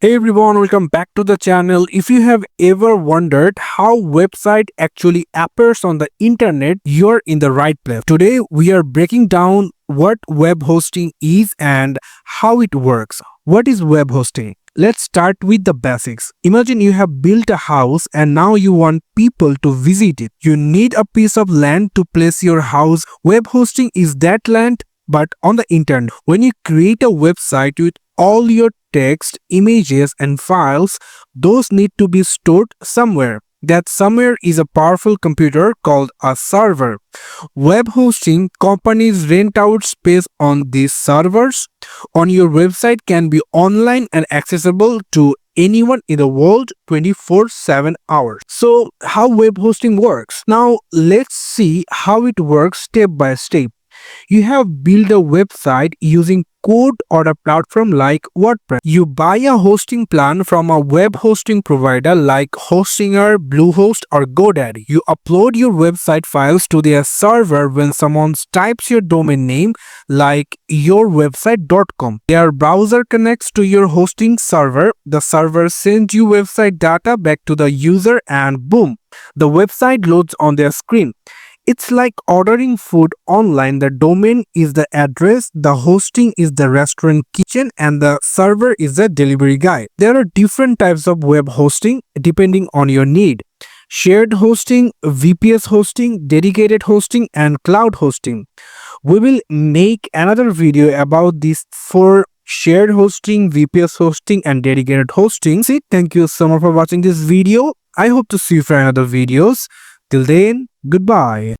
Hey everyone, welcome back to the channel. If you have ever wondered how website actually appears on the internet, you're in the right place. Today we are breaking down what web hosting is and how it works. What is web hosting? Let's start with the basics. Imagine you have built a house and now you want people to visit it. You need a piece of land to place your house. Web hosting is that land but on the internet. When you create a website with all your text, images, and files, those need to be stored somewhere. That somewhere is a powerful computer called a server. Web hosting companies rent out space on these servers. On your website can be online and accessible to anyone in the world 24/7 hours. So, how web hosting works? Now, let's see how it works step by step. You have built a website using code or a platform like WordPress. You buy a hosting plan from a web hosting provider like Hostinger, Bluehost, or GoDaddy. You upload your website files to their server when someone types your domain name like yourwebsite.com. Their browser connects to your hosting server. The server sends you website data back to the user and boom, the website loads on their screen. It's like ordering food online. The domain is the address, the hosting is the restaurant kitchen, and the server is the delivery guy. There are different types of web hosting depending on your need. Shared hosting, VPS hosting, dedicated hosting, and cloud hosting. We will make another video about these four: shared hosting, VPS hosting, and dedicated hosting. See, thank you so much for watching this video. I hope to see you for another videos. Till then, goodbye.